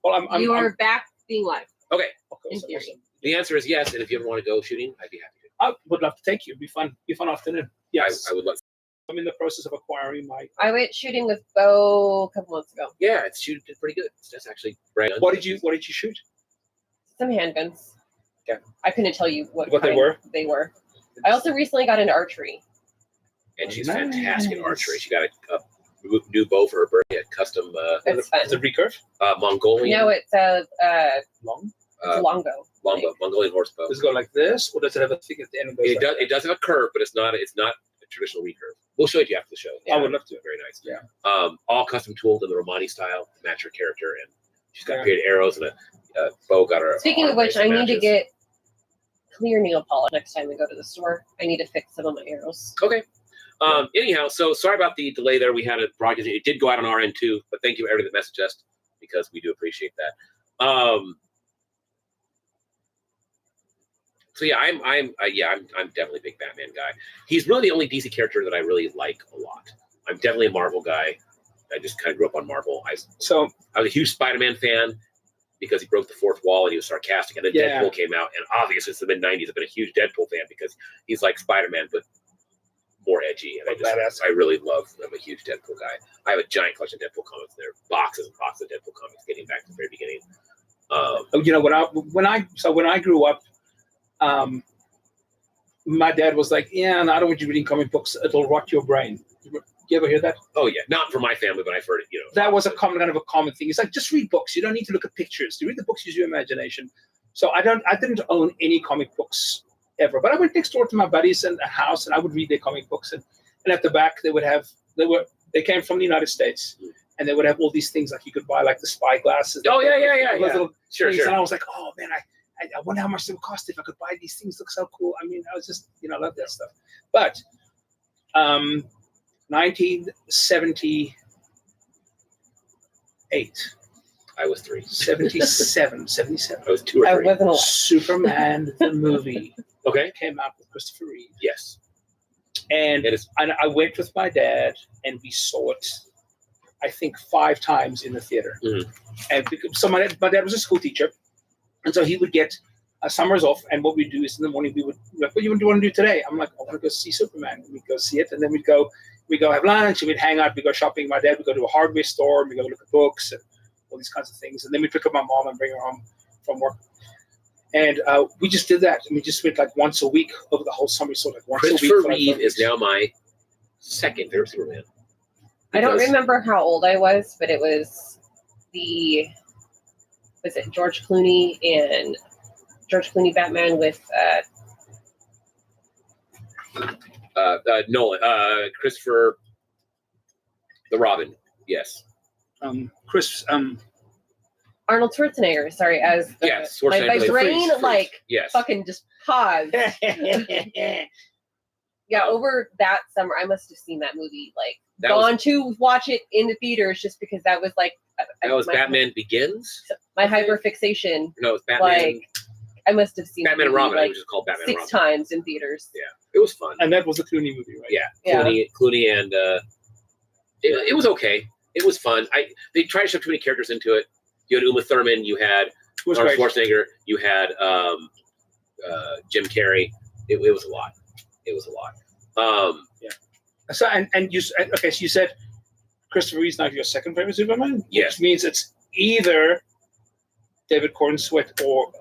Well, I'm You are back being live. Okay. In theory. Awesome. The answer is yes, and if you ever want to go shooting, I'd be happy to. I would love to take you. It'd be fun. Fun afternoon. Yes. I would love. I'm in the process of acquiring my. I went shooting with Bo a couple months ago. Yeah, it's shooting pretty good. That's actually right. What did you shoot? Some handguns. Okay. I couldn't tell you what they kind were. They were. I also recently got into archery. And she's Nice. fantastic in archery. She got a new bow for her birthday, a custom It's fun. Is it recurve? Mongolian. No, it's a Long? longbow. Mongolian horse bow. Does it go like this, or does it have a thing at the end? And goes It like does. that? It does have a curve, but it's not a traditional recurve. We'll show it to you after the show. I would love to. Very nice. Yeah. All custom tooled in the Romani style to match her character, and she's got Yeah. created arrows and a bow. Got her. Speaking of which, I need to matches. get clear nail polish next time we go to the store. I need to fix some of my arrows. Okay. Anyhow, so sorry about the delay there. We had a broadcast. It did go out on our end too, but thank you everybody that messaged us because we do appreciate that. So yeah, I'm definitely a big Batman guy. He's really the only DC character that I really like a lot. I'm definitely a Marvel guy. I just kind of grew up on Marvel. I was a huge Spider-Man fan because he broke the fourth wall and he was sarcastic. And then Deadpool came out, and obviously since the mid-90s, I've been a huge Deadpool fan because he's like Spider-Man, but more edgy. And I really love. I'm a huge Deadpool guy. I have a giant collection of Deadpool comics. There are boxes and boxes of Deadpool comics, getting back to the very beginning. When I grew up, my dad was like, "Yeah, no, I don't want you reading comic books. It'll rot your brain." You ever hear that? Oh yeah, not for my family, but I've heard it. That was a kind of a common thing. It's like, just read books. You don't need to look at pictures. To read the books, use your imagination. So I didn't own any comic books ever, but I went next door to my buddies in a house, and I would read their comic books. And at the back, they came from the United States, and they would have all these things like you could buy, like the spy glasses. Oh yeah. Little Sure. And I was like, oh man, I wonder how much they would cost if I could buy these things. Look so cool. I mean, I was just, I love that stuff. But 1978. I was 3. 77. I was 2 or 3. I wasn't alive. Superman the movie Okay. came out with Christopher Reeve. Yes. And I went with my dad, and we saw it, I think, 5 times in the theater. Mhm. And so my dad was a school teacher, and so he would get summers off. And what we do is in the morning we would like, "What do you want to do today?" I'm like, "I want to go see Superman." And we'd go see it, and then we'd go have lunch, and we'd hang out. We'd go shopping. My dad would go to a hardware store, and we'd go look at books and all these kinds of things. And then we'd pick up my mom and bring her home from work. And we just did that. And we just went like once a week over the whole summer. So like once a week. Christopher Reeve is now my second favorite Superman. I don't remember how old I was, but it was George Clooney Batman with Nolan, Christopher, the Robin. Yes. Arnold Schwarzenegger. Sorry, as Yes. my Schwarzenegger. brain Freeze. Yes. fucking just paused. Yeah, over that summer, I must have seen that movie. Gone to watch it in the theaters just because that was like. That was Batman Begins. My hyperfixation. No, it was Batman. I must have seen Batman and Robin. I was just called Batman and 6 Robin. times in theaters. Yeah, it was fun. And that was the Clooney movie, right? Yeah, Yeah. Clooney, and it was okay. It was fun. They tried to shove too many characters into it. You had Uma Thurman. You had Arnold Schwarzenegger. You had Jim Carrey. It was a lot. It was a lot. Yeah. So so you said Christopher Reeve's now your second favorite Superman? Yes. Which means it's either David Cornsweet or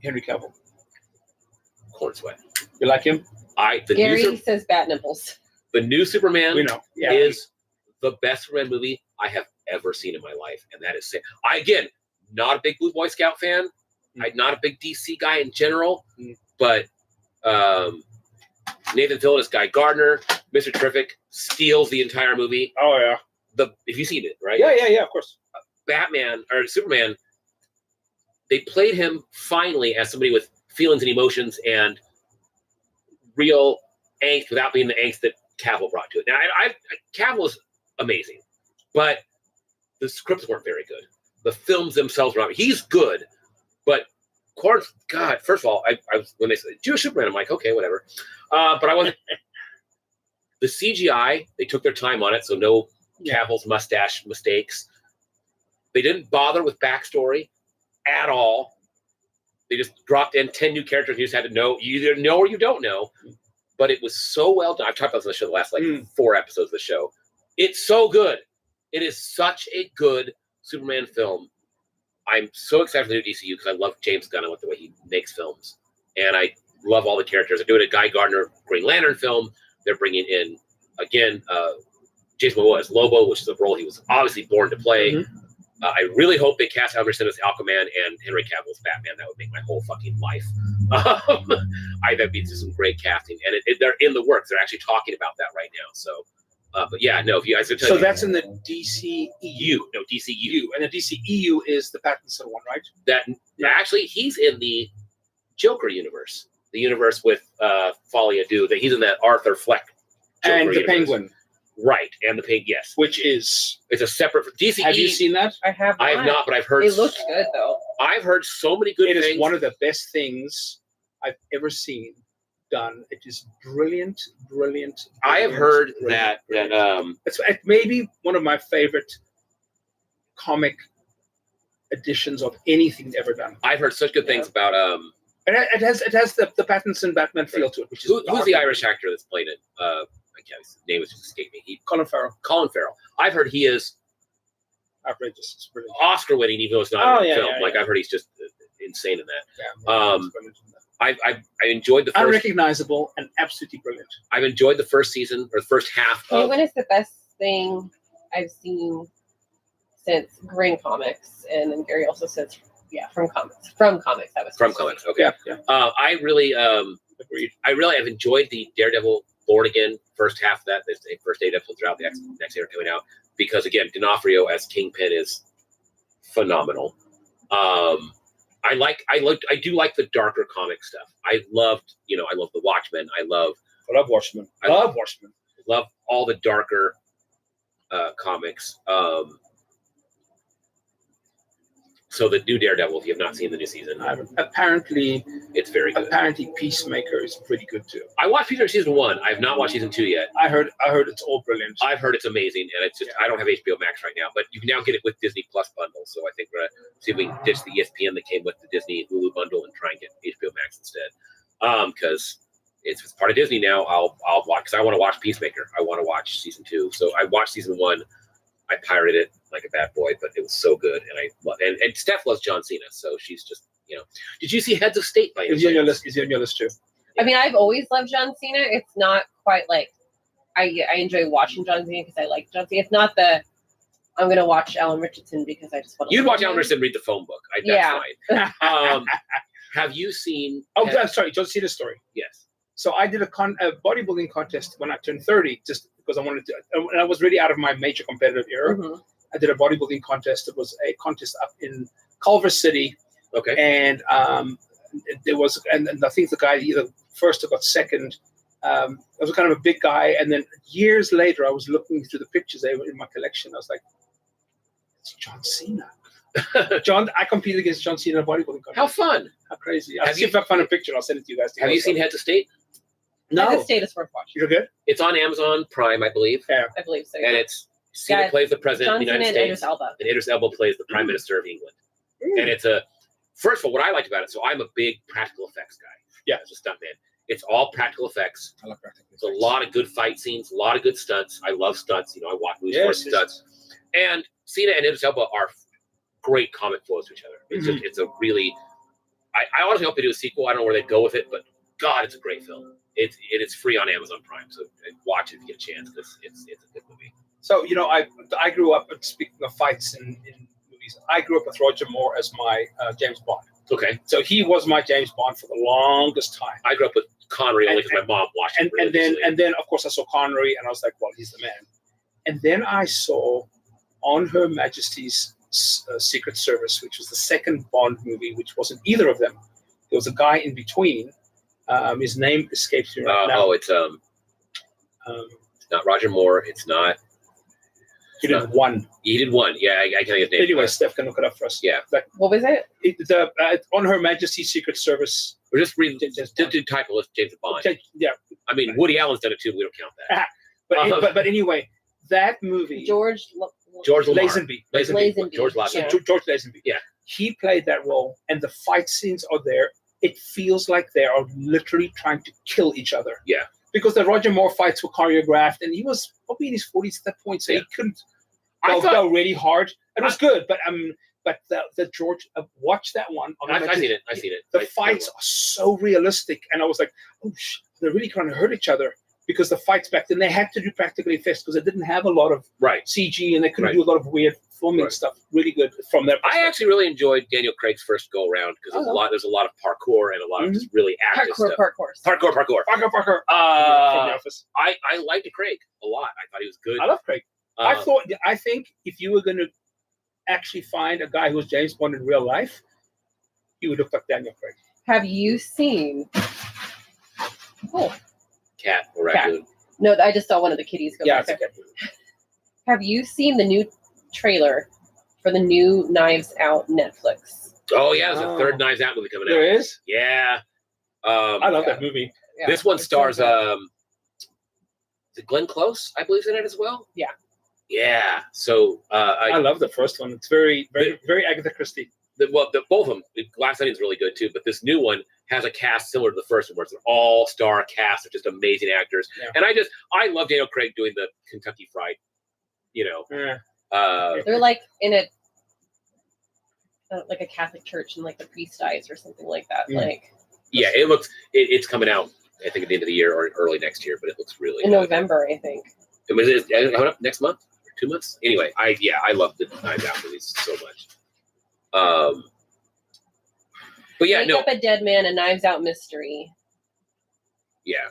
Henry Cavill. Cornsweet. You like him? Gary says bat nipples. The new Superman We know. Yeah. is the best Superman movie I have ever seen in my life, and that is again, not a big Blue Boy Scout fan. I'm not a big DC guy in general, but Nathan Fillion as Guy Gardner, Mr. Terrific, steals the entire movie. Oh yeah. If you've seen it, right? Yeah, of course. Batman or Superman, they played him finally as somebody with feelings and emotions and real angst without being the angst that Cavill brought to it. Now, Cavill is amazing, but the scripts weren't very good. The films themselves were not. He's good, but God, first of all, I was when they said Jewish Superman, I'm like, okay, whatever. But I wasn't. The CGI, they took their time on it, so no Cavill's mustache mistakes. They didn't bother with backstory at all. They just dropped in 10 new characters. You just had to know. You either know or you don't know. But it was so well done. I've talked about this on the show the last 4 episodes of the show. It's so good. It is such a good Superman film. I'm so excited for the new DCU because I love James Gunn and the way he makes films. And I love all the characters. They're doing a Guy Gardner Green Lantern film. They're bringing in, again, Jason Momoa as Lobo, which is a role he was obviously born to play. I really hope they cast Anderson as Aquaman and Henry Cavill as Batman. That would make my whole fucking life. That'd be some great casting. And they're in the works. They're actually talking about that right now. So, but yeah, no, if you guys are So that's in the DCEU. No, DCU. And the DCEU is the Pattinson one, right? Actually, he's in the Joker universe. The universe with Folia Adu. He's in that Arthur Fleck Joker and the universe. Penguin. Right, and the Penguin, yes. Which is... It's a separate... DCE. Have you seen that? I have not. I have not, but I've heard... It looks good, though. I've heard so many good things. It is one of the best things I've ever seen done. It is brilliant. I have heard brilliant. that It's maybe one of my favorite comic editions of anything ever done. I've heard such good things about... And it has the Pattinson Batman feel to it. Which is who's the Irish actor that's played it? I can't. His name is just escaping me. Colin Farrell. Colin Farrell. I've heard he is outrageous. It's brilliant. Oscar winning, even though it's not in film. Yeah. I've heard he's just insane in that. Yeah, I enjoyed the first. Unrecognizable and absolutely brilliant. I've enjoyed the first season or the first half. Penguin is the best thing I've seen since Green Comics, and then Gary also says, from comics. That was from comics. Okay. Yeah. I really agreed. I really have enjoyed the Daredevil Born Again first half of that. There's the first 8 episodes throughout the next year coming out because again, D'Onofrio as Kingpin is phenomenal. I do like the darker comic stuff. I love the Watchmen. I love Watchmen. Love all the darker comics. So the new Daredevil, if you have not seen the new season, apparently it's very good. Apparently, Peacemaker is pretty good too. I watched Peacemaker season 1. I have not watched season 2 yet. I heard it's all brilliant. I've heard it's amazing, and it's just I don't have HBO Max right now, but you can now get it with Disney Plus bundle. So I think we're gonna see if we can ditch the ESPN that came with the Disney Hulu bundle and try and get HBO Max instead. Because it's part of Disney now. I'll watch because I want to watch Peacemaker. I want to watch season 2. So I watched season 1. I pirated it like a bad boy, but it was so good, and I love. And Steph loves John Cena, so she's just Did you see Heads of State by any chance? Is he on your list too? I mean, I've always loved John Cena. It's not quite like I enjoy watching John Cena because I like John Cena. It's not I'm going to watch Alan Richardson because I just want to. You'd watch Alan Richardson read the phone book. That's fine. Have you seen? I'm sorry, John Cena's story. Yes. So I did a bodybuilding contest when I turned 30, just because I wanted to, and I was really out of my major competitive era. Mm-hmm. I did a bodybuilding contest. It was a contest up in Culver City. Okay. And there was, and I think the guy either first or got second. I was kind of a big guy, and then years later, I was looking through the pictures they were in my collection. I was like, it's John Cena. I competed against John Cena in a bodybuilding contest. How fun! How crazy! I'll see if I find a picture. I'll send it to you guys. Have you seen Heads of State? No. Heads of State is worth watching. You're good? It's on Amazon Prime, I believe. Yeah, I believe so. And it's Cena plays the president of the United States. And Idris Elba plays the Prime Minister of England. And it's first of all, what I liked about it. So I'm a big practical effects guy. Yeah, as a stuntman. It's all practical effects. I love practical effects. It's a lot of good fight scenes, a lot of good stunts. I love stunts. I watch movies for stunts. And Cena and Idris Elba are great comic flows to each other. It's a really. I honestly hope they do a sequel. I don't know where they'd go with it, but God, it's a great film. It's free on Amazon Prime, so watch it if you get a chance because it's a good movie. So I grew up. Speaking of fights in movies, I grew up with Roger Moore as my James Bond. Okay, so he was my James Bond for the longest time. I grew up with Connery only because my mom watched it. And then of course I saw Connery, and I was like, well, he's the man. And then I saw On Her Majesty's Secret Service, which was the second Bond movie, which wasn't either of them. There was a guy in between. His name escapes me right now. Oh, it's not Roger Moore. It's not. He did one. He did one. Yeah, I can't think of his name. Anyway, Steph can look it up for us. Yeah. But what was it? On Her Majesty's Secret Service. Or just read the title of James Bond. Yeah. I mean, Woody Allen's done it too. We don't count that. But anyway, that movie. George George Lamar. Lazenby. George So Lazenby. George Lazenby. Yeah. He played that role, and the fight scenes are there. It feels like they are literally trying to kill each other. Yeah. Because the Roger Moore fights were choreographed, and he was probably in his 40s at that point, so he couldn't go really hard. It was good, but the George, watch that one. I've seen it. The fights are so realistic, and I was like, oh, they're really trying to hurt each other. Because the fights back then, they had to do practical effects because they didn't have a lot of CG, and they couldn't do a lot of weird filming stuff. Really good from that perspective. I actually really enjoyed Daniel Craig's first go around because there's a lot of parkour and a lot of just really active stuff. Parkour. Parkour. From The Office. I liked Craig a lot. I thought he was good. I love Craig. I think if you were going to actually find a guy who was James Bond in real life, he would look like Daniel Craig. Have you seen? Cat or raccoon? No, I just saw one of the kitties go back it's a there. cat. Have you seen the new trailer for the new Knives Out Netflix? Oh yeah, there's a third Knives Out movie coming out. There is? Yeah. I love that movie. Yeah, this one it's stars so is it Glenn Close, I believe, is in it as well. Yeah. Yeah. So I love the first one. It's very Agatha Christie. Both of them. Glass Onion's really good too, but this new one has a cast similar to the first one, where it's an all-star cast of just amazing actors. Yeah. And I love Daniel Craig doing the Kentucky Fried. They're like in a like a Catholic church, and like the priest dies or something like that. Yeah, it's coming out, I think, at the end of the year or early next year, but it looks really in November, I think. Is it coming up next month or 2 months? Anyway, I love the Knives Out movies so much. But yeah, Wake Up a Dead Man, a Knives Out mystery. Yeah.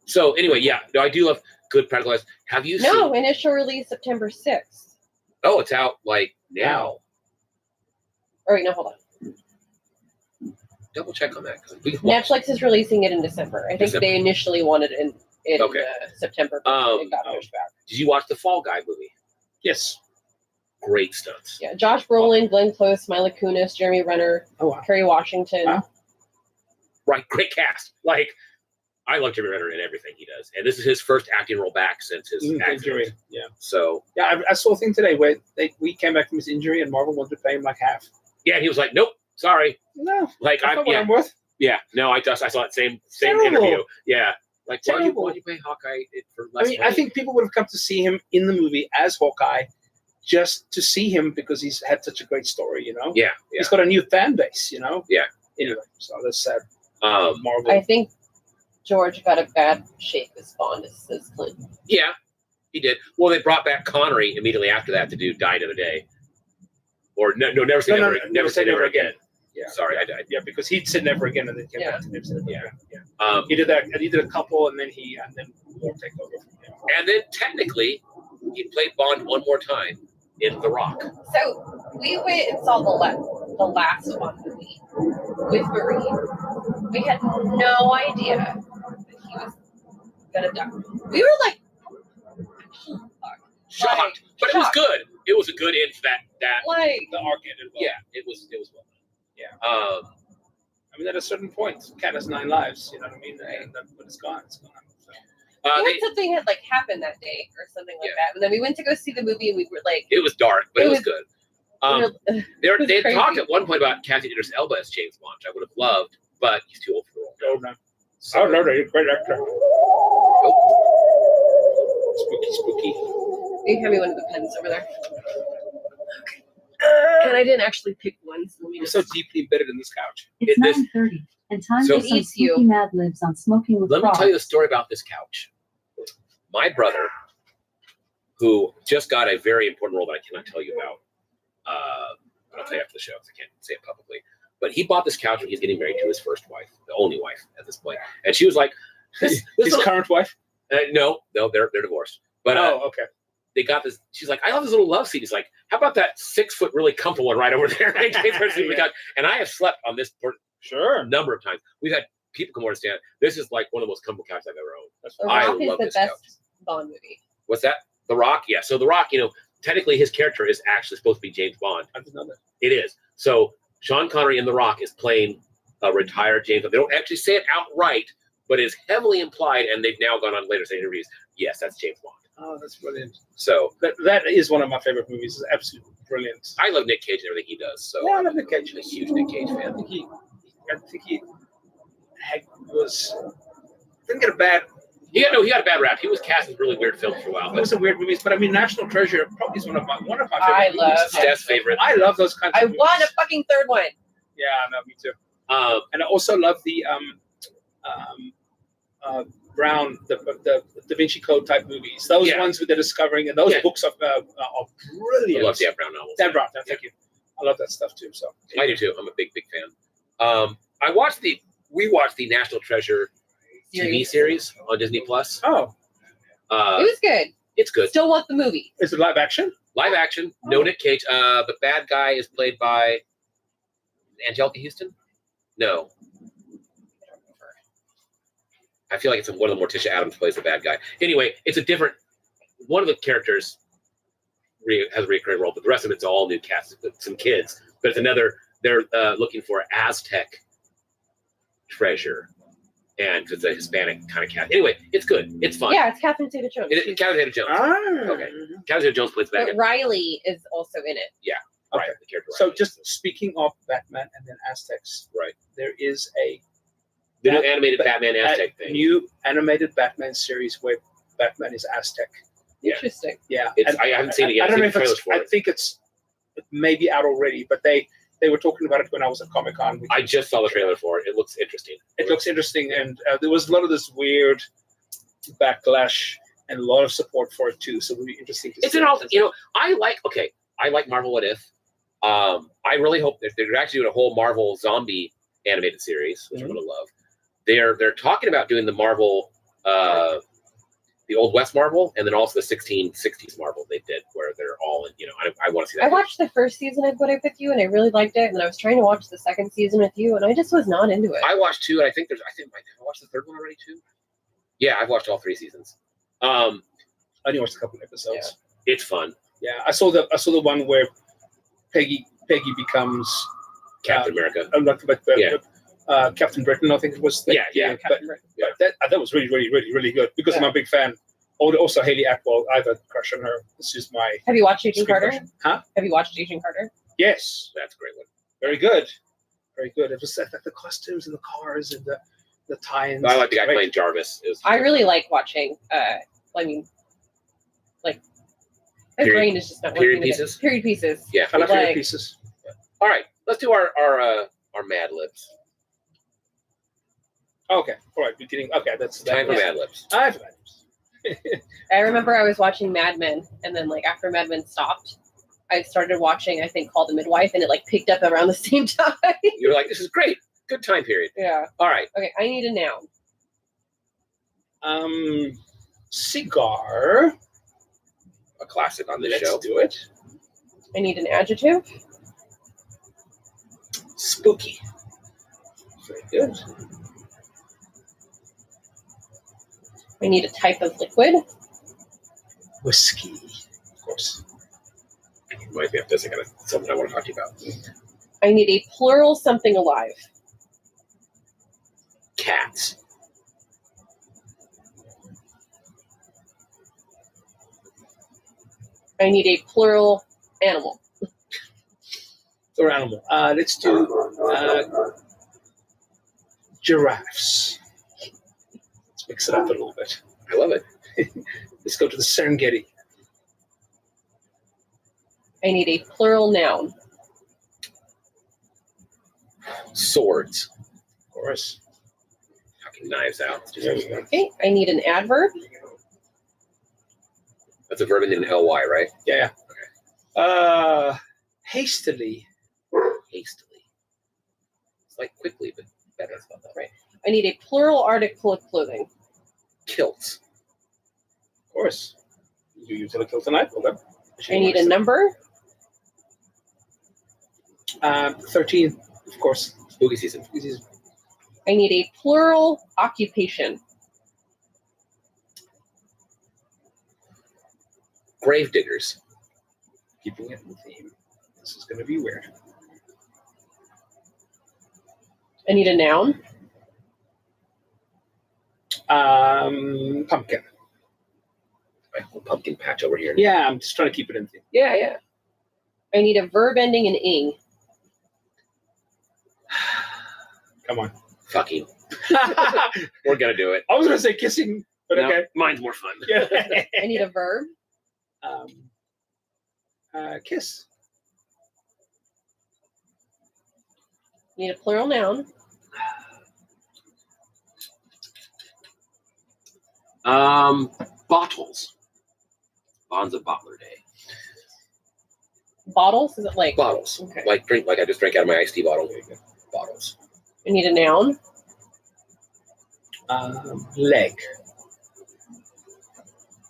So anyway, I do love good practical effects. Have you seen? No, initial release September 6th. Oh, it's out like now. Or wait, no, hold on. Double check on that. Netflix is releasing it in December. I think they initially wanted it in September, but it got pushed back. Did you watch the Fall Guy movie? Yes. Great stunts. Yeah, Josh Brolin, Glenn Close, Mila Kunis, Jeremy Renner, Kerry Washington. Wow. Right, great cast. I love Jeremy Renner in everything he does, and this is his first acting role back since his accident. Yeah. So I saw a thing today where we came back from his injury, and Marvel wanted to pay him like half. Yeah, and he was like, "Nope, sorry." No, I'm worth. Yeah, no, I saw that same interview. Yeah, why'd you pay Hawkeye for less? I think people would have come to see him in the movie as Hawkeye, just to see him because he's had such a great story. Yeah. He's got a new fan base. Yeah. Anyway, so that's sad. Marvel. I think George got a bad shape as Bond, says Clinton. Yeah, he did. Well, they brought back Connery immediately after that to do Die Another Day. Or never say never again. Yeah, sorry, I died. Yeah, because he'd said never again, and then came back to never say never again. Yeah. He did that, and he did a couple, and then more take over from him. And then technically, he played Bond one more time in The Rock. So we went and saw the last one movie with Marie. We had no idea that he was gonna die. We were like shocked, but it was good. It was a good end for that the arc ended well. Yeah, it was well done. Yeah. At a certain point, Cat has 9 lives. You know what I mean? And then when it's gone, it's gone. So. Something had happened that day or something like that, and then we went to go see the movie, and we were like, it was dark, but it was good. They crazy. talked at one point about Kathy Idris Elba as James Bond, which I would have loved, but he's too old for the role. Oh no! So, no, he's a great actor. Spooky. You can hand me one of the pens over there. And I didn't actually pick one. So I'm so deeply embedded in this couch. It's 9:30, and time for some spooky Mad Libs on Smoking with Let Frogs. me tell you the story about this couch. My brother, who just got a very important role that I cannot tell you about, I'll tell you after the show, because I can't say it publicly. But he bought this couch when he's getting married to his first wife, the only wife at this point, and she was like, "His current wife? No, they're divorced." But okay. They got this. She's like, "I love this little love seat." He's like, "How about that 6-foot, really comfortable one right over there?" And I have slept on this for a number of times. We've had people come over and stand. This is like one of the most comfortable couches I've ever owned. The Rock is the best Bond movie. What's that? The Rock? Yeah. So The Rock, technically his character is actually supposed to be James Bond. I didn't know that. It is. So Sean Connery in The Rock is playing a retired James Bond. They don't actually say it outright, but it's heavily implied, and they've now gone on later saying interviews. Yes, that's James Bond. Oh, that's brilliant. So That is one of my favorite movies. It's absolutely brilliant. I love Nick Cage and everything he does. So Yeah, I love Nick Cage. I'm a huge Nick Cage fan. I think he didn't get a bad. He got a bad rap. He was cast in really weird films for a while. It was some weird movies, but I mean, National Treasure probably is one of my favorite I movies. love Steph's favorite. I love those kinds I of movies. want a fucking third one. Yeah, no, me too. Um, And I also love the Brown, the Da Vinci Code type movies. Those Yeah. ones with the discovering, and those Yeah. books are I brilliant. love Dan Brown novels. Dan Brown, thank you. I love that stuff too. So I do too. I'm a big fan. We watched the National Treasure TV series on Disney Plus. oh, It was good. It's good. Still want the movie. is it live action? Live action. No Nick Cage. The bad guy is played by Angelica Houston. No. I feel like it's one of the Morticia Adams plays the bad guy. Anyway, it's a different. One of the characters has a recurring role, but the rest of it's all new cast, some kids. But it's another. They're looking for Aztec treasure, and it's a Hispanic kind of cast. Anyway, it's good. It's fun. Yeah, it's Catherine Zeta-Jones. Catherine Zeta-Jones. Okay. Catherine Zeta-Jones plays the bad But guy. Riley is also in it. Right. Okay. The character So Riley. just speaking of Batman and then Aztecs, Right. there is a The new animated Batman Aztec thing. new animated Batman series where Batman is Aztec. Yeah. Interesting. Yeah, It's, and I haven't seen it yet. I don't know I've if seen the it's. trailers for I it. think it may be out already, but they were talking about it when I was at Comic Con. I just saw the trailer for it. It looks interesting. It looks interesting, and there was a lot of this weird backlash and a lot of support for it too. So it'll be interesting to It's see. an awesome. I like Marvel What If. I really hope that they're actually doing a whole Marvel zombie animated series, which I'm gonna love. They're talking about doing the Marvel, the Old West Marvel, and then also the 1660s Marvel they did, where they're all in. I want to see that. I watched the first season of What If With You, and I really liked it. And then I was trying to watch the second season with you, and I just was not into it. I watched two, and I think I watched the third one already too. Yeah, I've watched all 3 seasons. I only watched a couple of episodes. It's fun. Yeah, I saw the one where Peggy becomes Captain America. Captain Britain, I think it was. Yeah. But that was really, really, really, really good because I'm a big fan. Also, Haley Atwell, I have a crush on her. This is my Have you watched Agent Carter? crush. Huh? Have you watched Agent Carter? Yes, That's a great one. very good, very good. It was like the costumes and the cars and the tie-ins. I like the guy Great. playing Jarvis. I really like watching. My Period- brain is just not period working. pieces? Period pieces. Yeah. I love Like- period pieces. All right, let's do our Mad Libs. Okay, all right. Beginning. Okay, that's Time for that. Mad Libs. I have Mad Libs. I remember I was watching Mad Men, and then after Mad Men stopped, I started watching. I think Call the Midwife, and it picked up around the same time. You're like, this is great. Good time period. Yeah. All right. Okay. I need a noun. Cigar. A classic on this Let's show. do it. I need an adjective. Spooky. Very good. I need a type of liquid. Whiskey, of course. Reminds me of this. I got something I want to talk to you about. I need a plural something alive. Cats. I need a plural animal. Or animal. Let's do giraffes. Let's mix it up a little bit. I love it. Let's go to the Serengeti. I need a plural noun. Swords. Of course. Fucking knives out. It's just- There we go. Okay. I need an adverb. That's a verb and then an ly, right? Yeah. Hastily. Hastily. It's like quickly, but better. Right. I need a plural article of clothing. Kilts. Of course. You use it kill tonight? Okay. I need a number. 13, of course. Spooky season. This is I need a plural occupation. Grave diggers. keeping it in the theme. This is going to be weird. I need a noun. Pumpkin. my whole pumpkin patch over here. Yeah, I'm just trying to keep it in theme. Yeah. I need a verb ending in ing. Come on. Fucking. We're gonna do it. I was going to say kissing, but No, okay. mine's more fun. Yeah. I need a verb. Kiss. I need a plural noun. Bottles. Bonds of Bottler Day. Bottles? Is it like Bottles. Okay. Like I just drank out of my iced tea bottle. Bottles. I need a noun? Leg.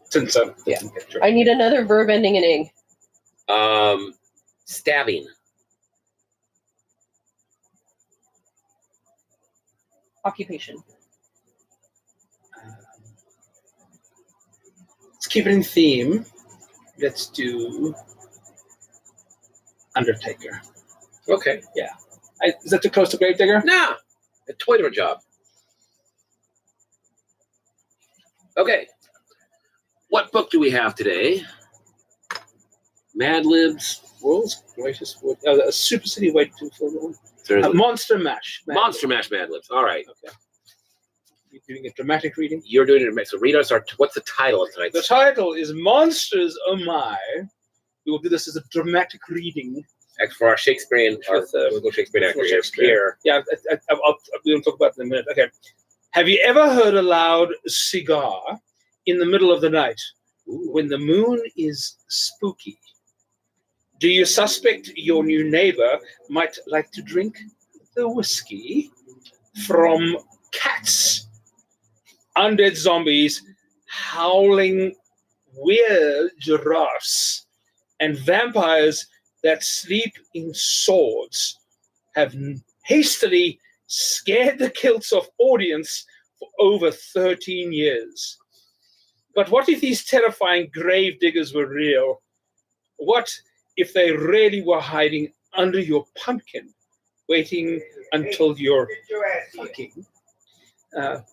Since Yeah. I need another verb ending in ing. Stabbing. Occupation. Let's keep it in theme. Let's do Undertaker. Okay. Is that too close to Gravedigger? Nah. A toilet job. Okay. What book do we have today? Mad Libs. World's Greatest Wood. A Super City Way to Film. There's Monster Mash. Monster Mash Mad Libs. All right. Okay. You're doing a dramatic reading. You're doing it. So read us what's the title of tonight's? The title is Monsters Oh My. We will do this as a dramatic reading. For our Shakespearean, With, local Shakespearean actor here. Shakespeare. Yeah, we'll talk about it in a minute. Okay. Have you ever heard a loud cigar in the middle of the night when the moon is spooky? Do you suspect your new neighbor might like to drink the whiskey from cats, undead zombies, howling weird giraffes, and vampires that sleep in swords have hastily scared the kilts of audience for over 13 years? But what if these terrifying grave diggers were real? What if they really were hiding under your pumpkin, waiting until you're fucking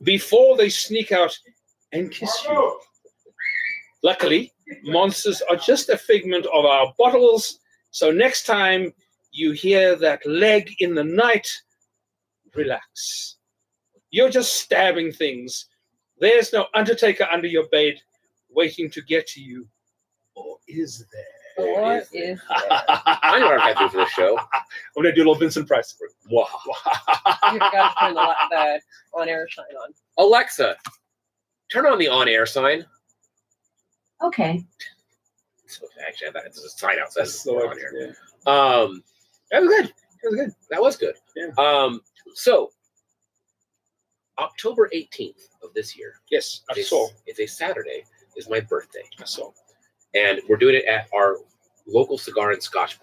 before they sneak out and kiss you? Luckily, monsters are just a figment of our bottles, so next time you hear that leg in the night, relax. You're just stabbing things. There's no Undertaker under your bed waiting to get to you. Or is there? What is I know what I've got to do for this show. I'm going to do a little Vincent Price. Wow. You forgot to turn the on-air sign on. Alexa, turn on the on-air sign. Okay. So actually, that's a sign out says So, on here. yeah. That was good. That was good. Yeah. So October 18th of this year. Yes, I It's saw. a Saturday. Is my birthday, I saw. and we're doing it at our local cigar and scotch bar.